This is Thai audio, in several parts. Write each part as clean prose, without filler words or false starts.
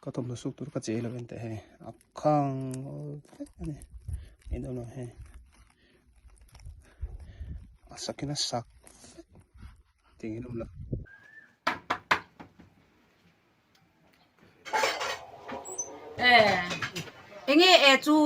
ก็ต้มตัวสุกตัวก็เจ๋อเลยเป็นแต่ให้อับข้างนี่นี่ดูหน่อยให้สักกินสักทิ้งนุ่มละเอ็งจู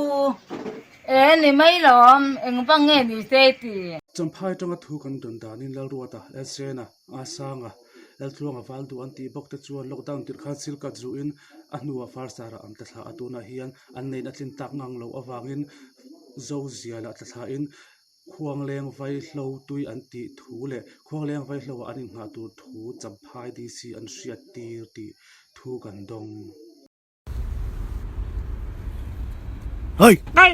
นี่ไม่หรอเอ็งฟังเงี้ยนี่เสียทีจำพายจังก็ถูกกันดุนดานินแล้วรัวตาเอเซน่ะอาสางอ่ะเอลทรวงอ่ะฟัลดูอันตีบอกแต่ชวนล็อกดาวน์ติดขัดสิลกัดจูอินอันนัวฟาร์สาระอันตัดหาอตุนาเฮียนอันในนัดลินตักงังเราอวางินโจเซียละตัดหาอินควงแรงไฟเหลาตุยอันตีถูเล่ควงแรงไฟเหลาอันนี้หาตัวถูจำพายดีซีอันเสียตีตีถูกันดงเฮ้ยไก่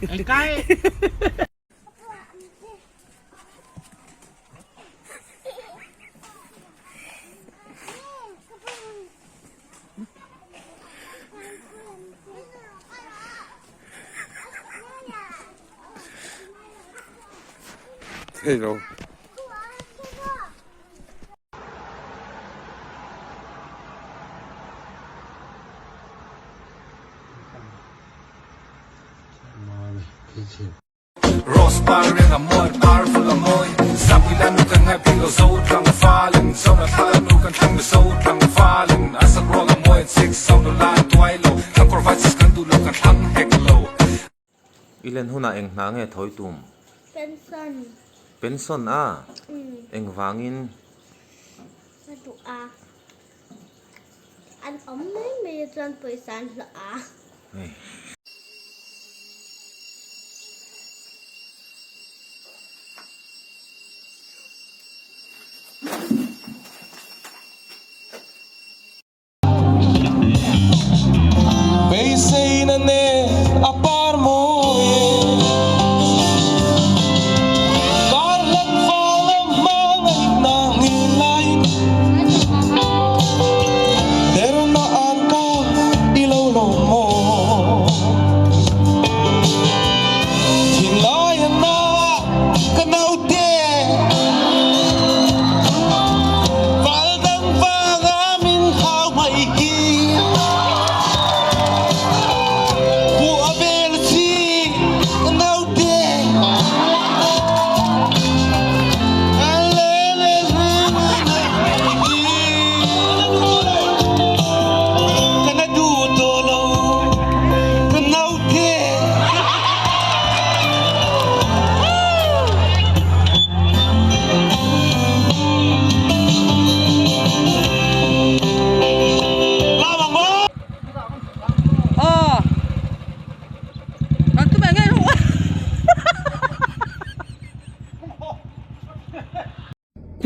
ไอ้ไก่เฮ้ยเราRosbarren amor, powerful amoy Sabilan nu kan ngay pilo zot lang fallen So na tala nu kan tang so lang fallen Asa roll amoy at six so no la tuaylo Lang provides kan dulo kan tang heklo Ilan huna eng na nge thoi tum pension eng wangin Satu anh ống mấy mi trên tuổi sản lạ Say na ne apar mo Balat falam mga nangilay Pero naan ka ilolo mo Hinayan na kanauti Valdang pangamin haway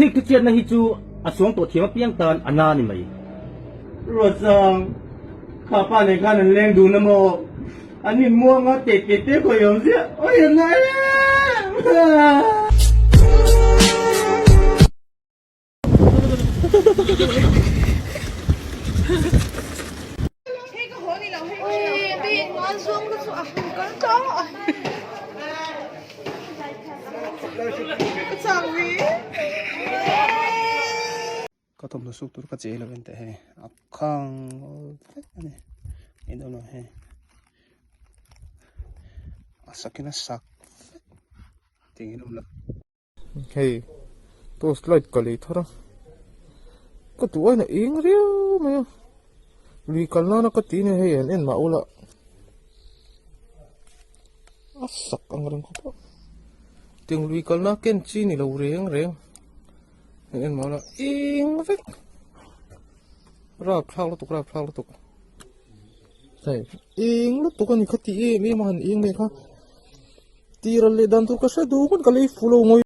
ที่ทุกเชียนนะฮิจูอาสวงตัวเทียมเปียงตานอนานี่ไหมรถสังข้าป้าในข้านั้นแรงดูนะโมอันนี้ม่วงอ่ะเตะเตะก็ยอมเสียโอ้ยยังไงก็ต้มตัวสุกตัวก็เจ๋อเลยเป็นแต่ให้อับข้างนี่นี่ดูหน่อยให้สักกินสักทิ้งนุ่มละเฮ้ยตัวสไลด์ก็เลยท่าก็ตัวน่ะเองเรียวไหมลุยกันแล้วนะก็ตีเนี่ยให้เห็นมาอุละสักอังเริงก็ถึงลุยกันแล้วเก่งจีนี่เราเร่งเห็นมาละเองฟิกรับพลาดแล้วตุกใช่เองแล้วตุกนี่เขาตีเองไม่มาเองเลยค่ะตีเราเลยดันตุกก็ใช้ดูมันก็เลยฟูลงอย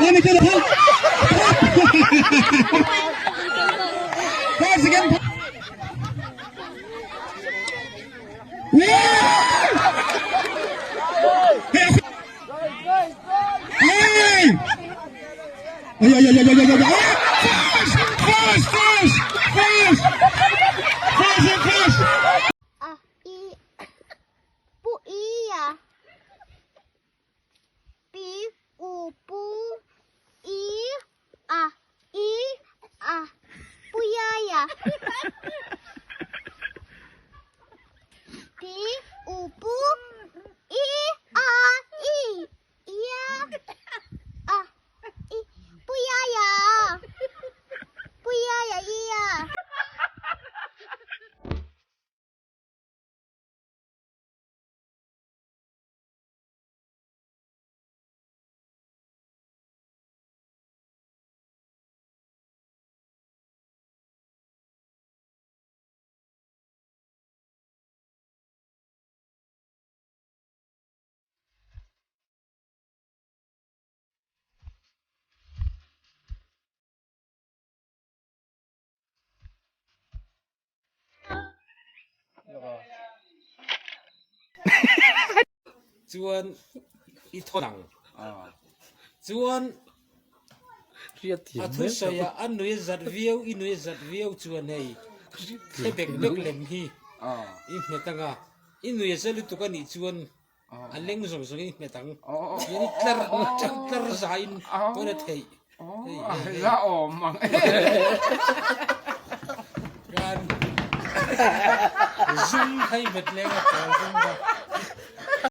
นี่ไม่ใช่หรอพอสิกัน À, y. Pu y à. Pi u pu y à. Y à. Pu ya ya. Pi u pu y à. Y. Ya. À. Y. Pu ya ya. Pu ya ya y à. chuan i thonang chuan a thu soya an nui zat viau i nui zat viau chuan hei thebek bek lem hi i hmetanga i nui zalu tukani chuan a leng zong zong i hmetang yani tlar zain pona thei la om mang gan zoom thai bet lenga tal zoom ba